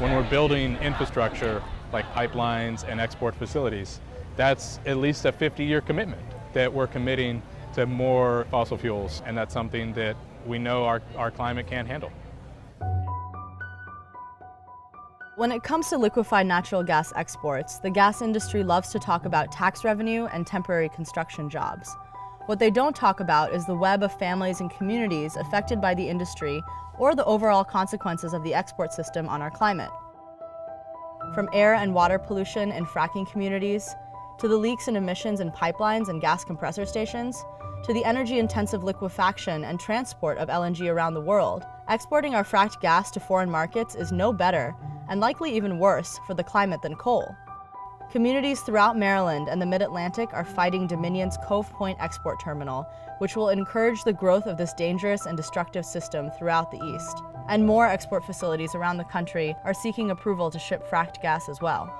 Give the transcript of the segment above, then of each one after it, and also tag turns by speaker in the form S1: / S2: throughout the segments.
S1: When we're building infrastructure like pipelines and export facilities, that's at least a 50-year commitment that we're committing to more fossil fuels, and that's something that we know our climate can't handle.
S2: When it comes to liquefied natural gas exports, the gas industry loves to talk about tax revenue and temporary construction jobs. What they don't talk about is the web of families and communities affected by the industry or the overall consequences of the export system on our climate. From air and water pollution in fracking communities, to the leaks and emissions in pipelines and gas compressor stations, to the energy-intensive liquefaction and transport of LNG around the world, exporting our fracked gas to foreign markets is no better, and likely even worse, for the climate than coal. Communities throughout Maryland and the Mid-Atlantic are fighting Dominion's Cove Point export terminal, which will encourage the growth of this dangerous and destructive system throughout the East. And more export facilities around the country are seeking approval to ship fracked gas as well.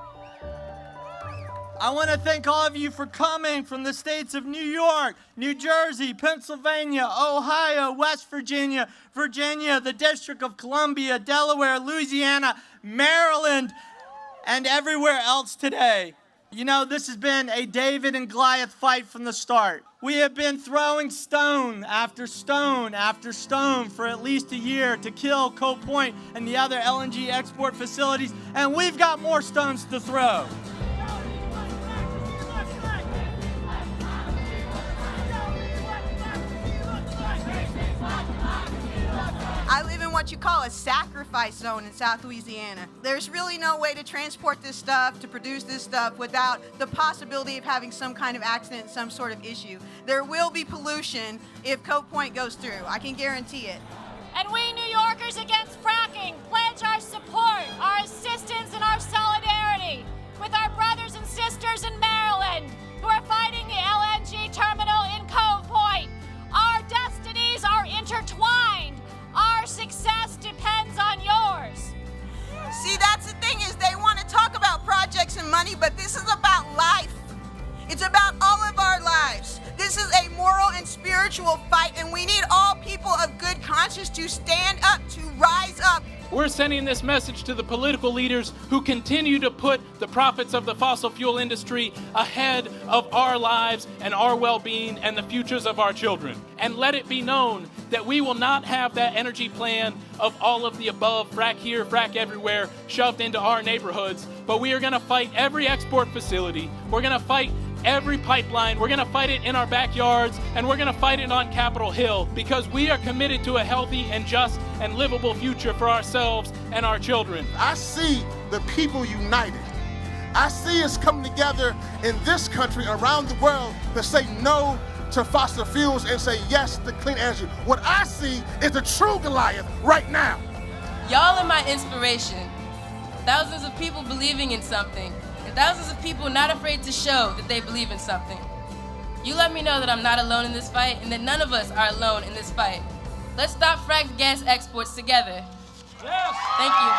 S3: I want to thank all of you for coming from the states of New York, New Jersey, Pennsylvania, Ohio, West Virginia, the District of Columbia, Delaware, Louisiana, Maryland, and everywhere else today. You know, this has been a David and Goliath fight from the start. We have been throwing stone after stone after stone for at least a year to kill Cove Point and the other LNG export facilities, and we've got more stones to throw.
S4: I live in what you call a sacrifice zone in South Louisiana. There's really no way to transport this stuff, to produce this stuff, without the possibility of having some kind of accident, some sort of issue. There will be pollution if Cove Point goes through. I can guarantee it.
S5: And we New Yorkers against fracking pledge our support, our assistance, and our solidarity with our brothers and sisters in Maryland who are fighting the LNG terminal in Cove Point. Our destinies are intertwined. Our success depends on yours.
S4: See, that's the thing, is they want to talk about projects and money, but this is about life. It's about all of our lives. This is a moral and spiritual fight, and we need all people of good conscience to stand up, to rise up.
S6: We're sending this message to the political leaders who continue to put the profits of the fossil fuel industry ahead of our lives and our well-being and the futures of our children. And let it be known that we will not have that energy plan of all of the above, frack here, frack everywhere, shoved into our neighborhoods, but we are going to fight every export facility. We're going to fight every pipeline. We're going to fight it in our backyards, and we're going to fight it on Capitol Hill, because we are committed to a healthy and just and livable future for ourselves and our children.
S7: I see the people united. I see us coming together in this country, around the world, to say no to fossil fuels and say yes to clean energy. What I see is the true Goliath right now.
S8: Y'all are my inspiration. Thousands of people believing in something. Thousands of people not afraid to show that they believe in something. You let me know that I'm not alone in this fight, and that none of us are alone in this fight. Let's stop fracked gas exports together. Yes. Thank you.